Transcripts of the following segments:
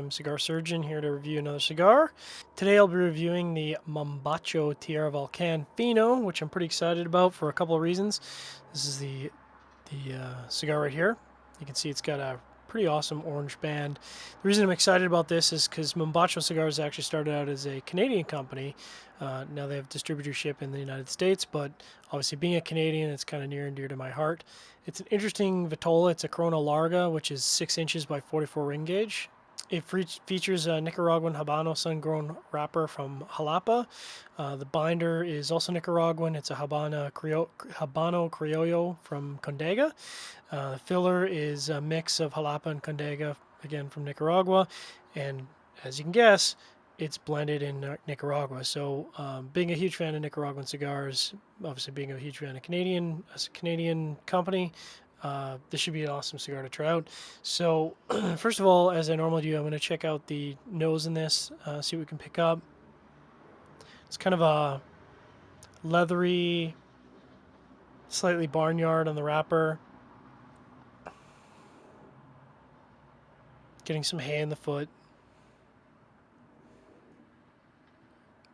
I'm Cigar Surgeon here to review another cigar. Today I'll be reviewing the Mombacho Tierra Volcan Fino, which I'm pretty excited about for a couple of reasons. This is the cigar right here. You can see it's got a pretty awesome orange band. The reason I'm excited about this is because Mombacho Cigars actually started out as a Canadian company. Now they have distributorship in the United States, but obviously being a Canadian, it's kind of near and dear to my heart. It's an interesting Vitola. It's a Corona Larga, which is 6 inches by 44 ring gauge. It features a Nicaraguan Habano sun-grown wrapper from Jalapa. The binder is also Nicaraguan. It's a Habano Criollo from Condega. The filler is a mix of Jalapa and Condega, again from Nicaragua. And as you can guess, it's blended in Nicaragua. So being a huge fan of Nicaraguan cigars, obviously being a huge fan of as a Canadian company, this should be an awesome cigar to try out. So first of all, as I normally do, I'm going to check out the nose in this, see what we can pick up. It's kind of a leathery, slightly barnyard on the wrapper. Getting some hay in the foot.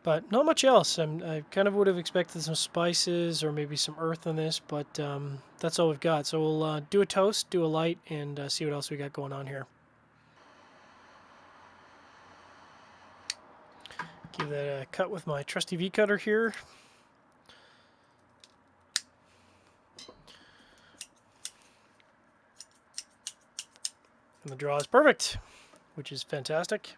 But not much else. I kind of would have expected some spices or maybe some earth in this, but that's all we've got. So we'll do a toast, do a light, and see what else we got going on here. Give that a cut with my trusty V cutter here. And the draw is perfect, which is fantastic.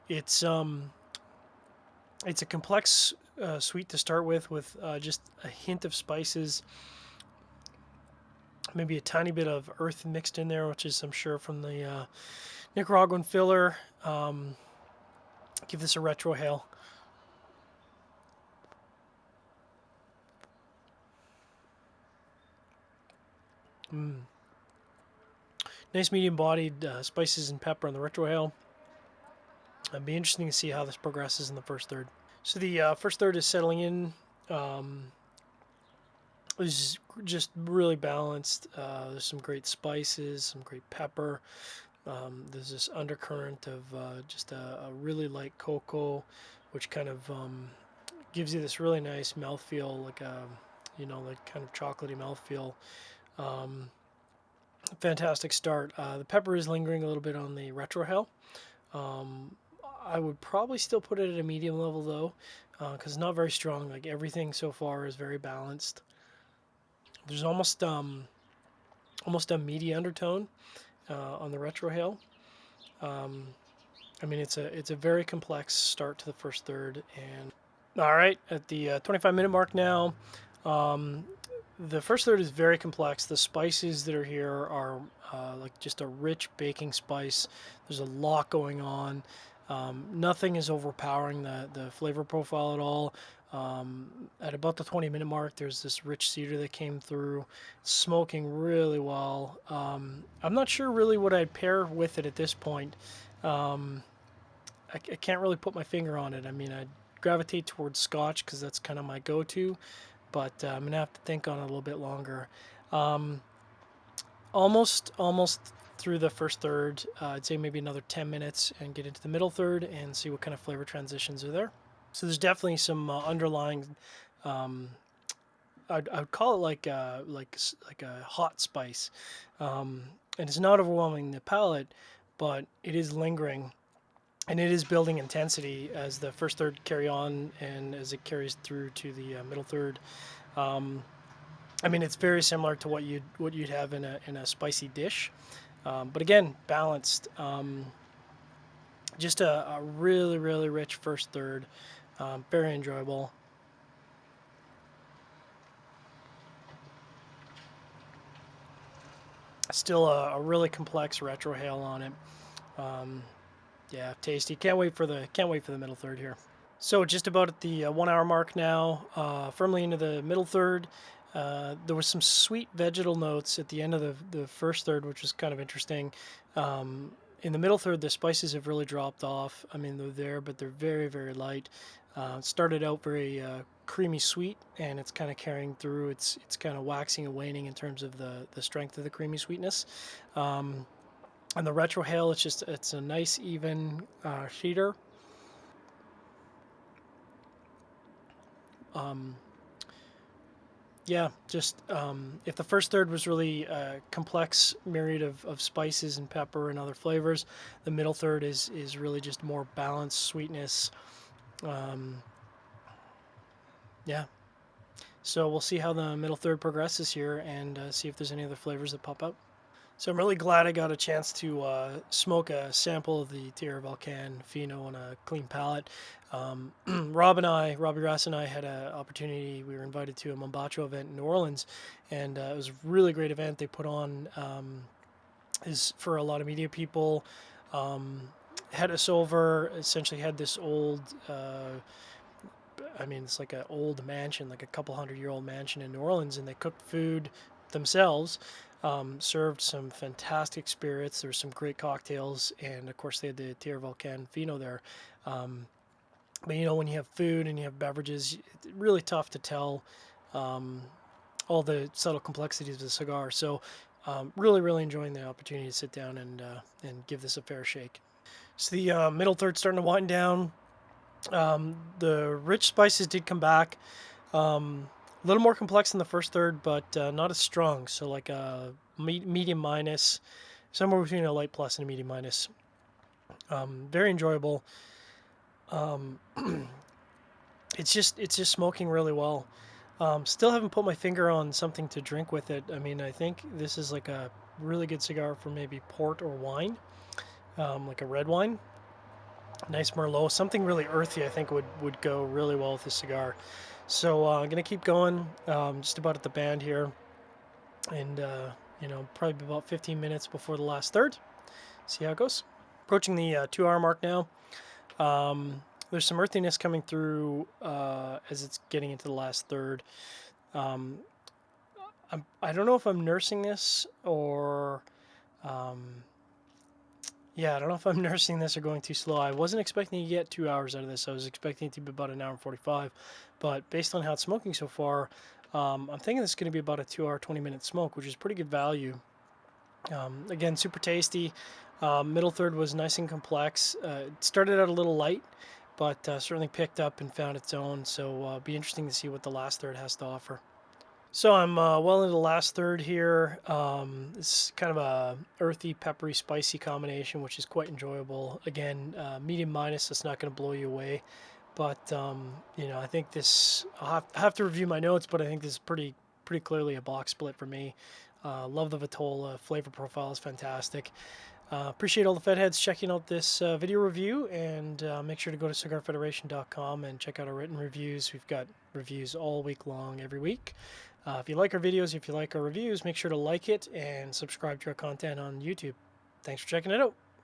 It's a complex sweet to start with just a hint of spices, maybe a tiny bit of earth mixed in there, which is I'm sure from the Nicaraguan filler. Give this a retrohale. Nice medium-bodied spices and pepper on the retrohale. It'll be interesting to see how this progresses in the first third. So the first third is settling in. It's just really balanced. There's some great spices, some great pepper. There's this undercurrent of just a really light cocoa, which kind of gives you this really nice mouthfeel, like a, like kind of chocolatey mouthfeel. Fantastic start. The pepper is lingering a little bit on the retrohale. I would probably still put it at a medium level though, because it's not very strong. Like everything so far is very balanced. There's almost a meaty undertone on the retrohale. I mean, it's a very complex start to the first third. And all right, at the 25-minute mark now. The first third is very complex. The spices that are here are like just a rich baking spice. There's a lot going on. Nothing is overpowering the flavor profile at all. At about the 20-minute mark, there's this rich cedar that came through, smoking really well. I'm not sure really what I'd pair with it at this point. I can't really put my finger on it. I mean, I'd gravitate towards Scotch because that's kind of my go-to, but I'm gonna have to think on it a little bit longer. Almost through the first third. I'd say maybe another 10 minutes and get into the middle third and see what kind of flavor transitions are there. So there's definitely some underlying. I'd call it like a hot spice, and it's not overwhelming the palate, but it is lingering. And it is building intensity as the first third carry on and as it carries through to the middle third. I mean, it's very similar to what you'd have in a spicy dish, but again, balanced. Just a really rich first third, very enjoyable. Still a really complex retrohale on it. Yeah, tasty. Can't wait for the middle third here. So just about at the 1 hour mark now, firmly into the middle third. There was some sweet vegetal notes at the end of the first third, which was kind of interesting. In the middle third, the spices have really dropped off. I mean, they're there, but they're very, very light. It started out very creamy sweet, and it's kind of carrying through. It's kind of waxing and waning in terms of the strength of the creamy sweetness. And the retrohale, it's a nice even heater. Yeah, just if the first third was really a complex myriad of spices and pepper and other flavors, the middle third is really just more balanced sweetness. Yeah, so we'll see how the middle third progresses here and see if there's any other flavors that pop up. So I'm really glad I got a chance to smoke a sample of the Tierra Volcan Fino on a clean palate. Robbie Rass and I had an opportunity. We were invited to a Mombacho event in New Orleans, and it was a really great event they put on. Is for a lot of media people. Had us over. Essentially, had this old. I mean, it's like an old mansion, like a couple 100-year-old mansion in New Orleans, and they cooked food themselves. Served some fantastic spirits. There were some great cocktails, and of course they had the Tierra Volcan Fino there. But you know, when you have food and you have beverages, it's really tough to tell all the subtle complexities of the cigar. So, really enjoying the opportunity to sit down and give this a fair shake. So the middle third's starting to wind down. The rich spices did come back. A little more complex in the first third, but not as strong. So like a medium minus, somewhere between a light plus and a medium minus. Very enjoyable. It's just smoking really well. Still haven't put my finger on something to drink with it. I mean, I think this is like a really good cigar for maybe port or wine, like a red wine. Nice Merlot, something really earthy. I think would go really well with this cigar. So I'm gonna keep going. Just about at the band here, and you know, probably about 15 minutes before the last third. See how it goes. Approaching the 2-hour mark now. There's some earthiness coming through as it's getting into the last third. I don't know if I'm nursing this or yeah, I don't know if I'm nursing this or going too slow. I wasn't expecting to get 2 hours out of this. I was expecting it to be about an hour and 45. But based on how it's smoking so far, I'm thinking this is going to be about a 2-hour, 20-minute smoke, which is pretty good value. Again, super tasty. Middle third was nice and complex. It started out a little light, but certainly picked up and found its own. So be interesting to see what the last third has to offer. So I'm well into the last third here. It's kind of a earthy, peppery, spicy combination, which is quite enjoyable. Again, medium minus, that's not going to blow you away. But, you know, I think this, I have to review my notes, but I think this is pretty clearly a box split for me. Love the Vitola. Flavor profile is fantastic. Appreciate all the Fed heads checking out this video review, and make sure to go to CigarFederation.com and check out our written reviews. We've got reviews all week long, every week. If you like our videos, if you like our reviews, make sure to like it and subscribe to our content on YouTube. Thanks for checking it out.